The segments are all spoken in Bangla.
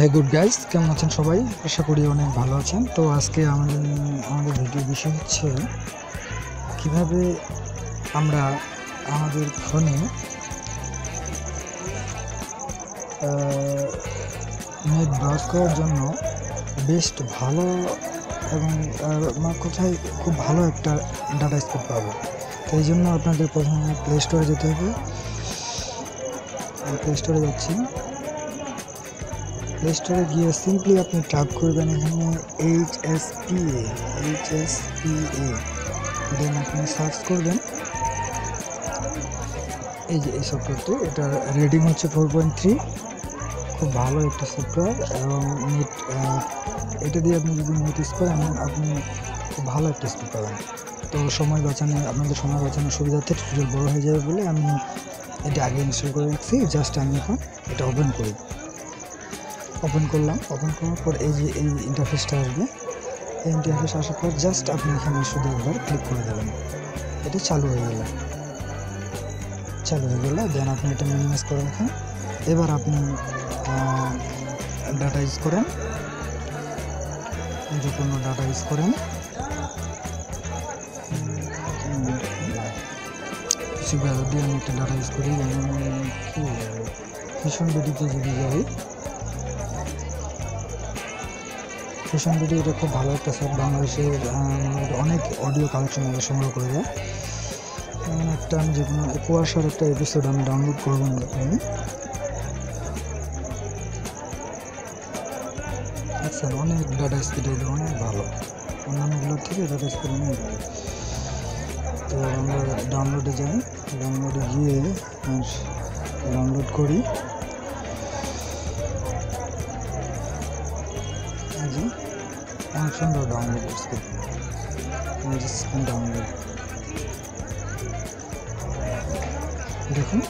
হে গুড গাইস, কেমন আছেন সবাই? আশা করি অনেক ভালো আছেন। তো আজকে আমাদের ভিডিও বিষয় হচ্ছে কিভাবে আমরা আমাদের ফোনে নেট ব্রাউজ করার জন্য বেস্ট ভালো এবং কোথায় খুব ভালো একটা ডাটা স্পিড পাবো। তো এই জন্য আপনাদের প্রথমে প্লে স্টোরে যেতে হবে। প্লে স্টোরে যাচ্ছি। প্লে স্টোরে গিয়ে সিম্পলি আপনি টাইপ করবেন এখানে HSPA, দেন আপনি সার্চ করবেন। এই যে এই সফটওয়্যারটি, এটার রেটিং হচ্ছে 4.3, খুব ভালো একটা সফটওয়্যার। এবং নেট এটা দিয়ে আপনি যদি নেট ইউজ করেন আপনি খুব ভালো একটা স্পিড পাবেন। তো আপনাদের সময় বাঁচানোর সুবিধার্থে টিউটোরিয়াল বড় হয়ে যাবে বলে আমি এটা আগে ইনস্টল করে রাখছি। জাস্ট আমি এখন এটা ওপেন করি। ওপেন করলাম। ওপেন করার পর এই যে এই ইন্টারফেসটা আসবে। এই ইন্টারফেস আসার পর জাস্ট আপনি এখানে শুধু একবার ক্লিক করে দেবেন। এটা চালু হয়ে গেল। দেন আপনি এটা মিনিমাইজ করে রাখেন। এবার আপনি ডাটা ইউজ করেন, যে কোনো ডাটা ইউজ করেন। কিছু ব্রাউজার দিয়ে আমি একটা ডাটা ইউজ করি, যেমন ফিশন বিডিতে যদি যাই, ফিশন বিডি এটা খুব ভালো একটা সাইট। বাংলাদেশের অনেক অডিও কালেকশন আমরা সংগ্রহ করে দেয়। একটা আমি যে কোনো কুয়াশার একটা এপিসোড আমি ডাউনলোড করবো আচ্ছা, অনেক ডাটা স্পিড অনেক ভালো, অন্যান্যগুলোর থেকে ডাটা স্পিড অনেক ভালো। তো আমরা ডাউনলোডে যাই, ডাউনলোডে গিয়ে ডাউনলোড করি। অনেক সুন্দর ডাউনলোড করছি। ডাউনলোড দেখুন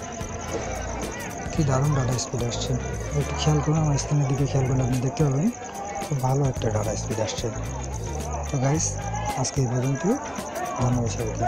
কি দারুণ ডাটা স্পিড আসছে। একটু খেয়াল করুন, আমার স্ক্রিনের দিকে খেয়াল করলে আপনি দেখতে পাবেন খুব ভালো একটা ডাটা স্পিড আসছে। তো গাইস, আজকে এই পর্যন্ত। ধন্যবাদ সবাইকে।